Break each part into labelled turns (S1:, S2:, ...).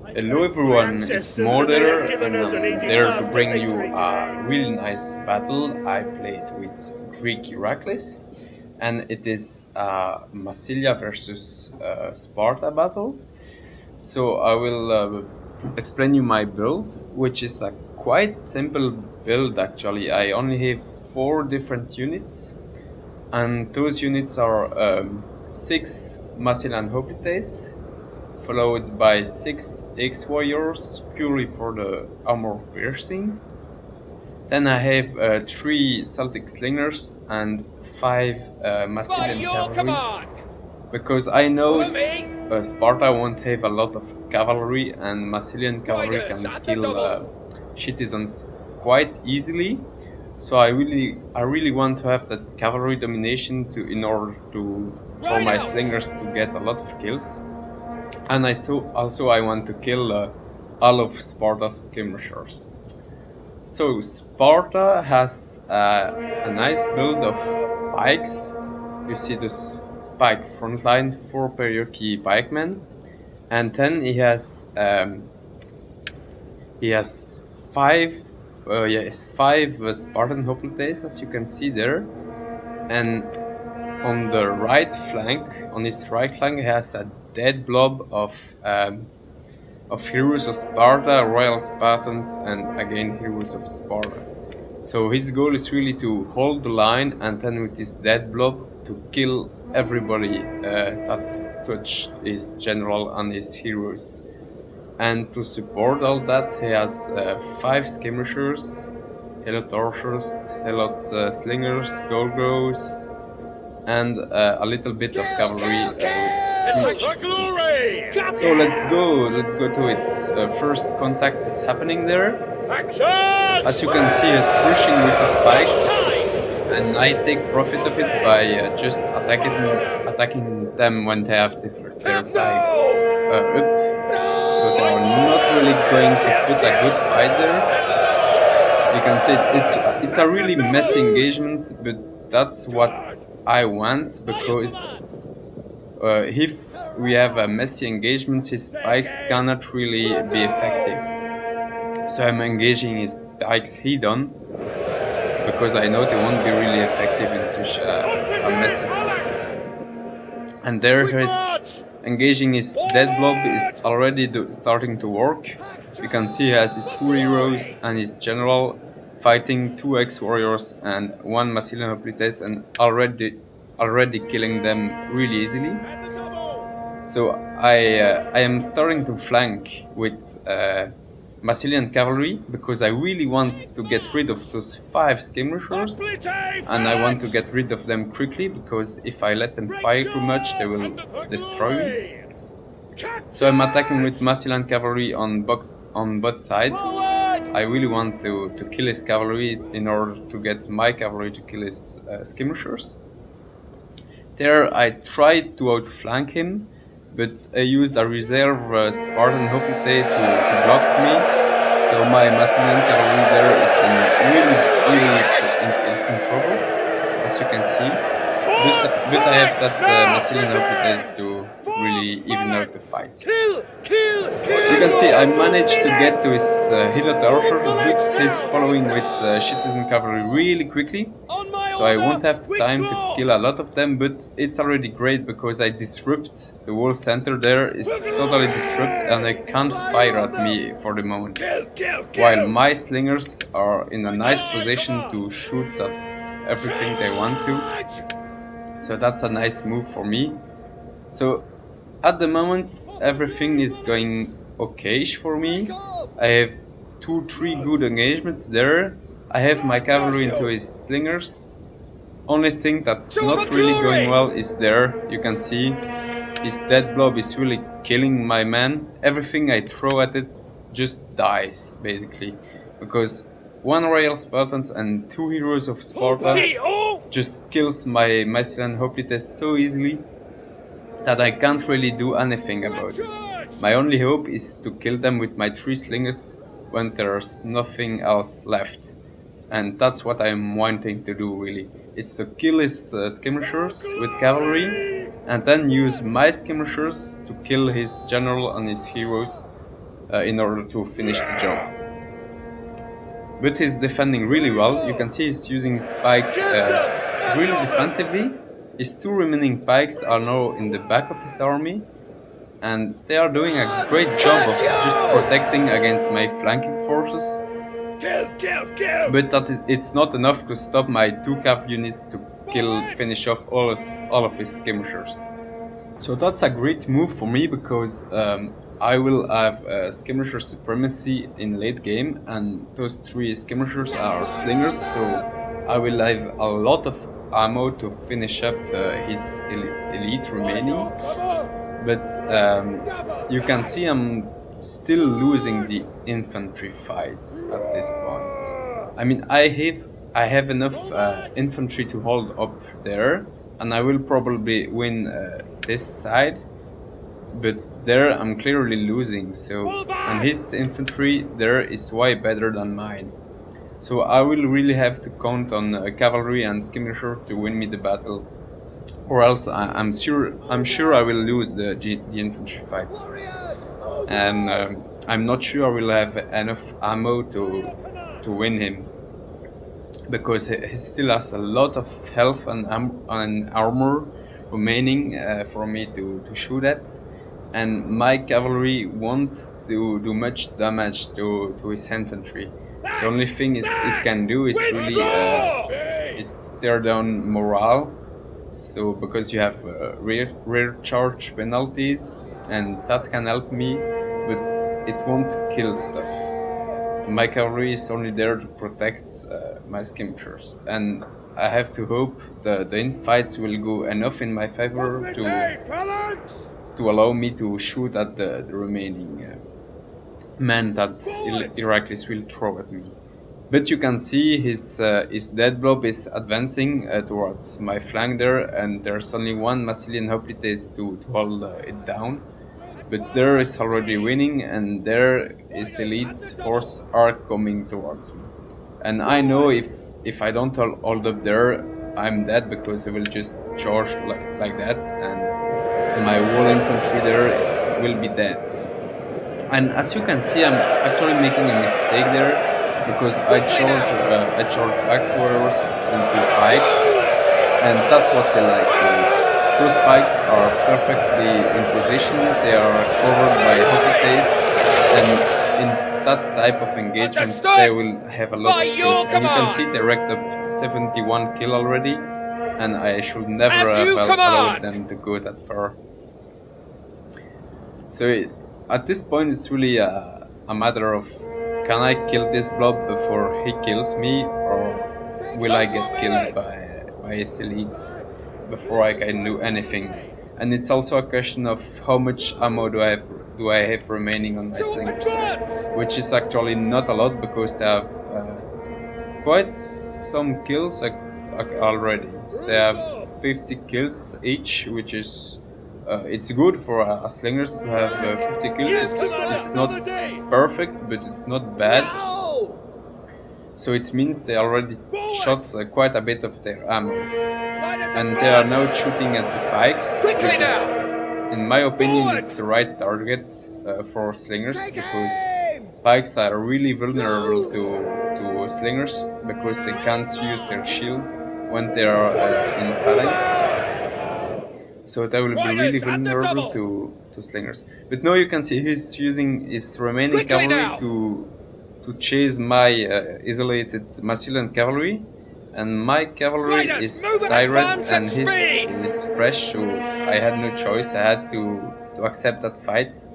S1: Hello everyone, it's Morr and I'm there to bring you a really nice battle I played with Greek Iraklis, and it is a Massilia versus Sparta battle. So I will explain you my build, which is a quite simple build actually. I only have 4 different units, and those units are 6 Massilian hoplites, followed by 6 X-Warriors purely for the armor piercing. Then I have 3 Celtic Slingers and 5 Massilian cavalry, because I know Sparta won't have a lot of cavalry, and Massilian cavalry can kill citizens quite easily. So I really want to have that cavalry domination in order for my slingers to get a lot of kills. And I want to kill all of Sparta's skirmishers. So Sparta has a nice build of pikes. You see this pike frontline, 4 periarchy pikemen, and then he has 5 Spartan hoplites, as you can see there, and on the right flank, on his right flank, he has a dead blob of heroes of Sparta, royal Spartans, and again heroes of Sparta. So his goal is really to hold the line, and then with his dead blob to kill everybody that's touched his general and his heroes. And to support all that, he has 5 skirmishers, helot archers, helot slingers, golgos, and a little bit of cavalry with 3 citizens. So let's go to it. First contact is happening there. As you can see, he's rushing with the spikes, and I take profit of it by just attacking them when they have their pikes up. So they are not really going to put a good fight there. You can see it's a really messy engagement, but that's what I want, because if we have a messy engagement, his spikes cannot really be effective. So I'm engaging his spikes head on, because I know they won't be really effective in such a messy fight. And there he's engaging his dead blob is already starting to work. You can see he has his 2 heroes and his general fighting 2 X-Warriors and 1 Massilian hoplites, and already killing them really easily. So I am starting to flank with Massilian cavalry, because I really want to get rid of those 5 skirmishers, and I want to get rid of them quickly, because if I let them fire too much, they will destroy me. So I'm attacking with Massilian cavalry on both sides. I really want to kill his cavalry in order to get my cavalry to kill his skirmishers. There I tried to outflank him, but I used a reserve Spartan hoplite to block me. So my Massilian cavalry there is in trouble, as you can see. But I have that Massilian hoplites to really even out the fight. You can see I managed to get to his helot archer with his following with citizen cavalry really quickly. So I won't have the time to kill a lot of them, but it's already great, because I disrupt the whole center there is totally disrupted, and they can't fire at me for the moment. While my slingers are in a nice position to shoot at everything they want to. So that's a nice move for me. So at the moment everything is going okay-ish for me. I have 2-3 good engagements there. I have my cavalry into his slingers. Only thing that's not really going well is there. You can see his dead blob is really killing my man. Everything I throw at it just dies, basically, because 1 royal Spartans and 2 heroes of Sparta just kills my Massilian hoplites so easily that I can't really do anything about it. My only hope is to kill them with my 3 slingers when there's nothing else left. And that's what I'm wanting to do, really. It's to kill his skirmishers with cavalry, and then use my skirmishers to kill his general and his heroes in order to finish the job. But he's defending really well. You can see he's using his pike really defensively. His 2 remaining pikes are now in the back of his army, and they are doing a great job of just protecting against my flanking forces. But it's not enough to stop my 2 cav units to finish off all of his skirmishers. So that's a great move for me, because I will have skirmisher supremacy in late game, and those 3 skirmishers are slingers, so I will have a lot of ammo to finish up his elite remaining. But you can see I'm still losing the infantry fights at this point. I mean, I have enough infantry to hold up there, and I will probably win this side, but there I'm clearly losing. So, and his infantry there is way better than mine. So I will really have to count on cavalry and skirmisher to win me the battle, or else I'm sure I will lose the infantry fights, and I'm not sure I will have enough ammo to win him, because he still has a lot of health and armor remaining for me to shoot at, and my cavalry won't do much damage to his infantry. The only thing it can do is really it's tear down morale. So because you have rear charge penalties, and that can help me, but it won't kill stuff. My cavalry is only there to protect my skirmishers, and I have to hope the infights will go enough in my favor to allow me to shoot at the remaining men that Iraklis will throw at me. But you can see his dead blob is advancing towards my flank there, and there's only 1 Massilian hoplites to hold it down. But there is already winning, and there is elite force are coming towards me. And I know if I don't hold up there, I'm dead, because I will just charge like that, and my whole infantry there will be dead. And as you can see, I'm actually making a mistake there, because I charge axe warriors into pikes, and that's what they like. Those pikes are perfectly in position, they are covered by hoplites, and in that type of engagement they will have a lot of kills. And you can see they racked up 71 kill already, and I should never have allowed them to go that far. So at this point it's really a matter of, can I kill this blob before he kills me, or will I get killed by his elites before I can do anything? And it's also a question of how much ammo do I have remaining on my slingers, which is actually not a lot, because they have quite some kills already. So they have 50 kills each, which is it's good for a slingers to have 50 kills. It's not perfect, but it's not bad. So it means they already shot quite a bit of their ammo, and they are now shooting at the pikes, which is, in my opinion, is the right target for slingers, because pikes are really vulnerable to slingers, because they can't use their shield when they are in phalanx. So they will be really vulnerable to slingers. But now you can see he's using his remaining cavalry to chase my isolated Massilian cavalry, and my cavalry is tired and his is fresh, so I had no choice, I had to accept that fight.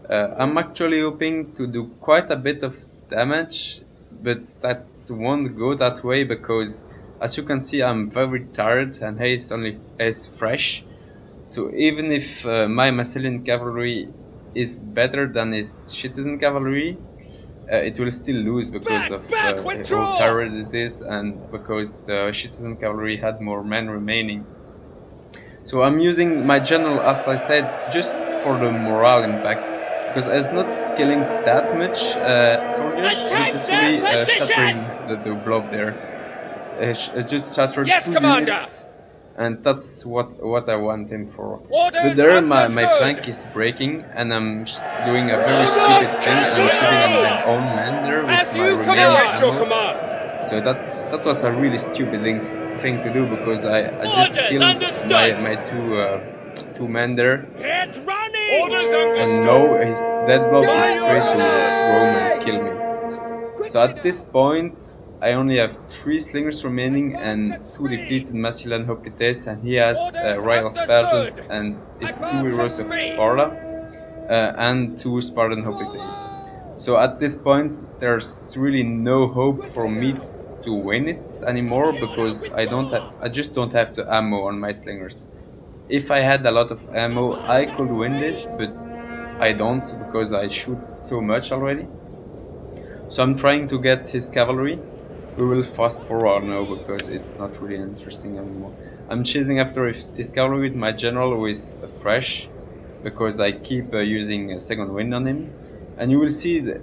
S1: I'm actually hoping to do quite a bit of damage, but that won't go that way, because as you can see I'm very tired and he is fresh. So even if my Massilian cavalry is better than his citizen cavalry, it will still lose, because of how tired it is, and because the citizen cavalry had more men remaining. So I'm using my general, as I said, just for the morale impact, because it's not killing that much soldiers, but it's really shattering the blob there. It just shattered 2 units, and that's what I want him for. But
S2: Orders
S1: there my flank
S2: understood.
S1: is breaking, and I'm doing a very stupid thing. I'm shooting at my own man there with
S2: As
S1: my
S2: you
S1: remaining
S2: command.
S3: Direct your
S1: ammo.
S3: command.
S1: So that was a really stupid thing to do, because I just
S2: Orders
S1: killed
S2: understood.
S1: my two men there,
S2: Get running. Orders
S1: and
S2: understood.
S1: now his dead blob is
S3: Fire
S1: free to roam and
S3: running.
S1: kill me. So at this point I only have 3 slingers remaining and 2 depleted Massilia and Hoplites, and he has Royal Spartans and his 2 heroes of Sparta and 2 Spartan Hoplites. So at this point there's really no hope for me to win it anymore, because I just don't have the ammo on my slingers. If I had a lot of ammo I could win this, but I don't, because I shoot so much already. So I'm trying to get his cavalry. We will fast forward now, because it's not really interesting anymore. I'm chasing after his cavalry with my general, who is fresh, because I keep using a second wind on him. And you will see the,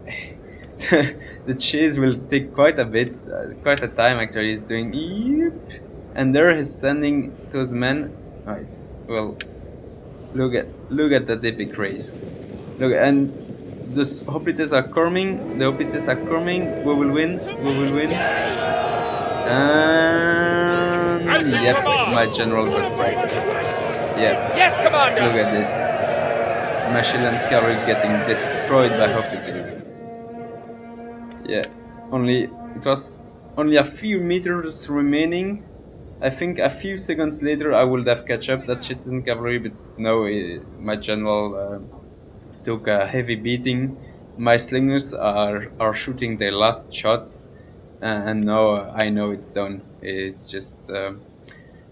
S1: the chase will take quite a bit, quite a time actually. He's doing yep, and there he's sending those men. Right. Well, look at that epic race. Look, and the Hoplites are coming. The Hoplites are coming. We will win. We will win. And yep, my general got wrecked. Yep.
S2: Yes, Commander.
S1: Look at this. Massilia cavalry getting destroyed by Hoplites. Yeah. It was only a few meters remaining. I think a few seconds later I would have catch up that citizen cavalry, but no, my general took a heavy beating. My slingers are shooting their last shots, and now I know it's done. It's just,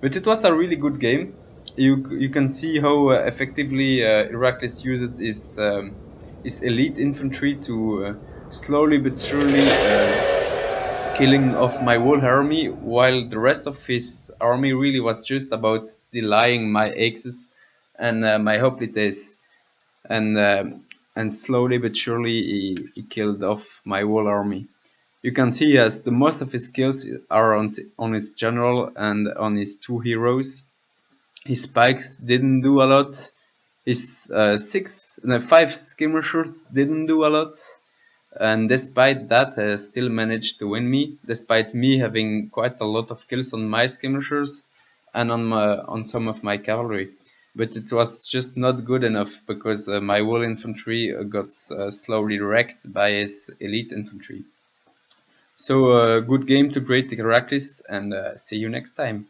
S1: but it was a really good game. You can see how effectively Iraklis used his elite infantry to slowly but surely killing off my whole army, while the rest of his army really was just about delaying my axes and my hoplites, and slowly but surely he killed off my whole army. You can see as the most of his kills are on his general and on his 2 heroes. His spikes didn't do a lot. His 5 skirmishers didn't do a lot. And despite that, I still managed to win me, despite me having quite a lot of kills on my skirmishers and on some of my cavalry. But it was just not good enough, because my whole infantry got slowly wrecked by his elite infantry. So good game to Great Iraklis, and see you next time.